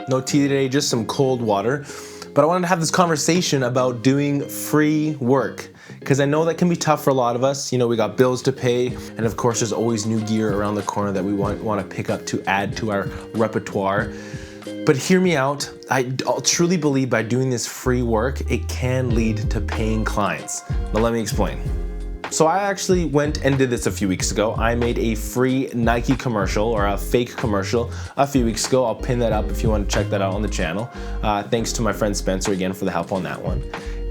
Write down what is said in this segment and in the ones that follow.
No tea today, just some cold water. But I wanted to have this conversation about doing free work, because I know that can be tough for a lot of us. You know, we got bills to pay, and of course there's always new gear around the corner that we want to pick up to add to our repertoire. But hear me out, I truly believe by doing this free work, it can lead to paying clients. Now let me explain. So I actually went and did this a few weeks ago. I made a free Nike commercial, or a fake commercial, a few weeks ago. I'll pin that up if you want to check that out on the channel. Thanks to my friend Spencer again for the help on that one.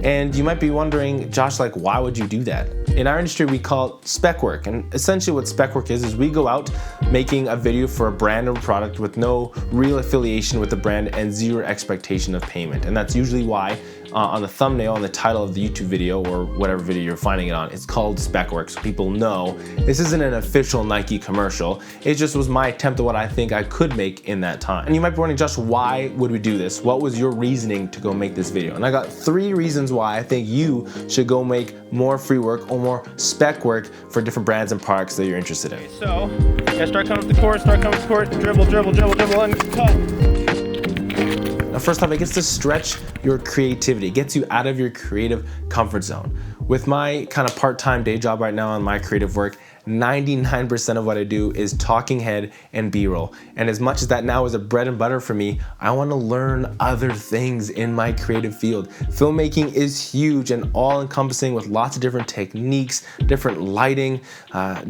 And you might be wondering, Josh, like, why would you do that? In our industry, we call it spec work. And essentially what spec work is we go out making a video for a brand or product with no real affiliation with the brand and zero expectation of payment. And that's usually why on the thumbnail, on the title of the YouTube video or whatever video you're finding it on, it's called spec work, so people know this isn't an official Nike commercial. It just was my attempt at what I think I could make in that time. And you might be wondering, Josh, why would we do this? What was your reasoning to go make this video? And I got 3 reasons why I think you should go make more free work or more spec work for different brands and products that you're interested in. So, yeah, start coming to the court, dribble, and cut. Now, first off, it gets to stretch your creativity. It gets you out of your creative comfort zone. With my kind of part-time day job right now on my creative work, 99% of what I do is talking head and B-roll. And as much as that now is a bread and butter for me, I want to learn other things in my creative field. Filmmaking is huge and all-encompassing with lots of different techniques, different lighting,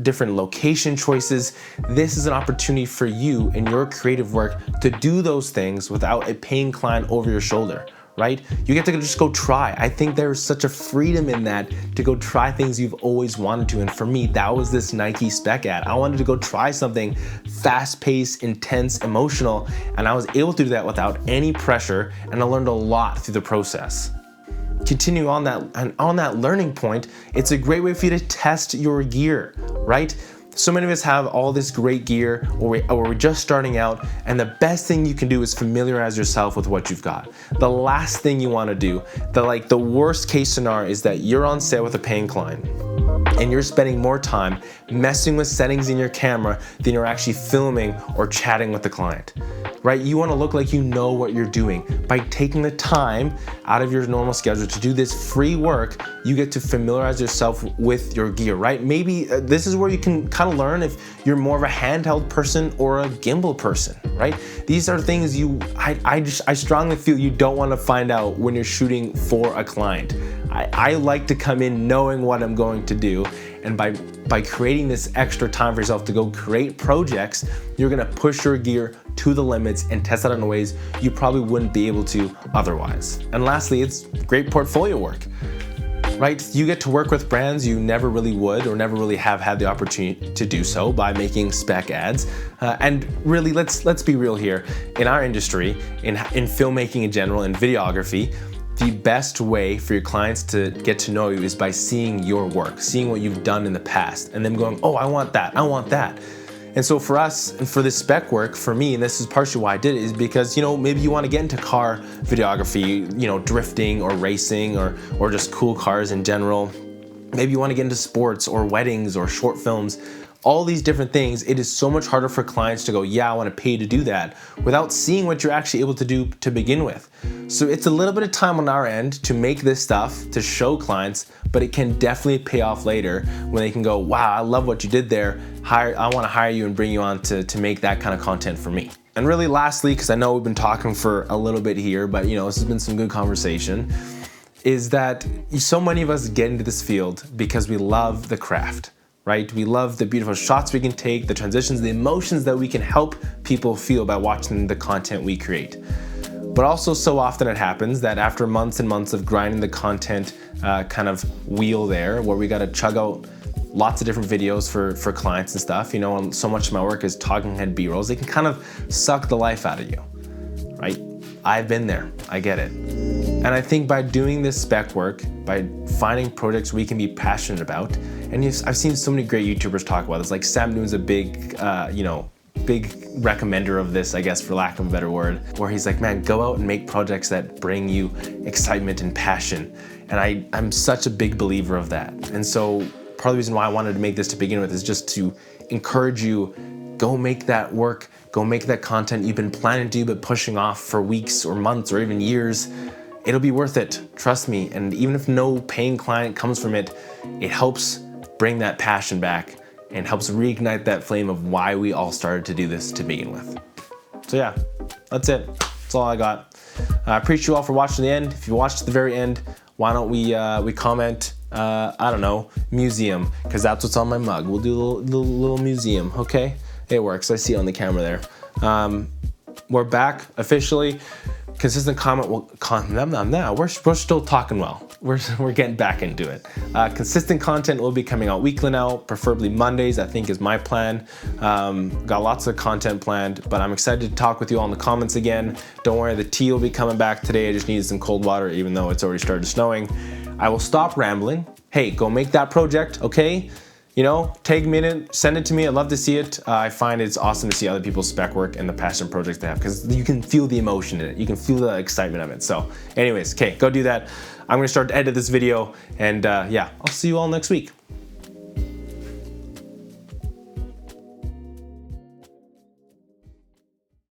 different location choices. This is an opportunity for you in your creative work to do those things without a paying client over your shoulder. Right? You get to just go try. I think there's such a freedom in that to go try things you've always wanted to. And for me, that was this Nike spec ad. I wanted to go try something fast-paced, intense, emotional, and I was able to do that without any pressure, and I learned a lot through the process. Continue on that learning point, it's a great way for you to test your gear, right? So many of us have all this great gear, or we're just starting out, and the best thing you can do is familiarize yourself with what you've got. The last thing you want to do, the worst case scenario is that you're on set with a paying client and you're spending more time messing with settings in your camera than you're actually filming or chatting with the client. Right? You want to look like you know what you're doing. By taking the time out of your normal schedule to do this free work, you get to familiarize yourself with your gear, right? Maybe this is where you can kind of learn if you're more of a handheld person or a gimbal person, right? These are things I strongly feel you don't want to find out when you're shooting for a client. I like to come in knowing what I'm going to do, and by creating this extra time for yourself to go create projects, you're gonna push your gear to the limits and test it out in ways you probably wouldn't be able to otherwise. And lastly, it's great portfolio work, right? You get to work with brands you never really would or never really have had the opportunity to do so by making spec ads. And really, let's be real here. In our industry, in filmmaking in general, in videography, the best way for your clients to get to know you is by seeing your work, seeing what you've done in the past, and them going, oh, I want that, I want that. And so for us, and for this spec work, for me, and this is partially why I did it, is because, you know, maybe you want to get into car videography, you know, drifting or racing or just cool cars in general. Maybe you want to get into sports or weddings or short films. All these different things, it is so much harder for clients to go, yeah, I want to pay to do that, without seeing what you're actually able to do to begin with. So it's a little bit of time on our end to make this stuff, to show clients, but it can definitely pay off later when they can go, wow, I love what you did there. I want to hire you and bring you on to make that kind of content for me. And really lastly, because I know we've been talking for a little bit here, but you know, this has been some good conversation, is that so many of us get into this field because we love the craft. Right? We love the beautiful shots we can take, the transitions, the emotions that we can help people feel by watching the content we create. But also so often it happens that after months and months of grinding the content kind of wheel there, where we got to chug out lots of different videos for clients and stuff, you know, and so much of my work is talking head B-rolls, they can kind of suck the life out of you, right? I've been there, I get it. And I think by doing this spec work, by finding projects we can be passionate about, and I've seen so many great YouTubers talk about this, like Sam Noon's a big, big recommender of this, I guess, for lack of a better word, where he's like, man, go out and make projects that bring you excitement and passion. And I'm such a big believer of that. And so part of the reason why I wanted to make this to begin with is just to encourage you go make that work. Go make that content you've been planning to do but pushing off for weeks or months or even years. It'll be worth it, trust me. And even if no paying client comes from it, it helps bring that passion back and helps reignite that flame of why we all started to do this to begin with. So yeah, that's it. That's all I got. I appreciate you all for watching the end. If you watched to the very end, why don't we comment, I don't know, museum, because that's what's on my mug. We'll do a little museum, okay? It works. I see it on the camera there. We're back officially. Consistent comment will we're still talking well. We're getting back into it. Consistent content will be coming out weekly now, preferably Mondays, I think is my plan. Got lots of content planned, but I'm excited to talk with you all in the comments again. Don't worry, the tea will be coming back today. I just needed some cold water, even though it's already started snowing. I will stop rambling. Hey, go make that project, okay? You know, take a minute, send it to me. I'd love to see it. I find it's awesome to see other people's spec work and the passion projects they have, because you can feel the emotion in it. You can feel the excitement of it. So anyways, okay, go do that. I'm gonna start to edit this video, and yeah, I'll see you all next week.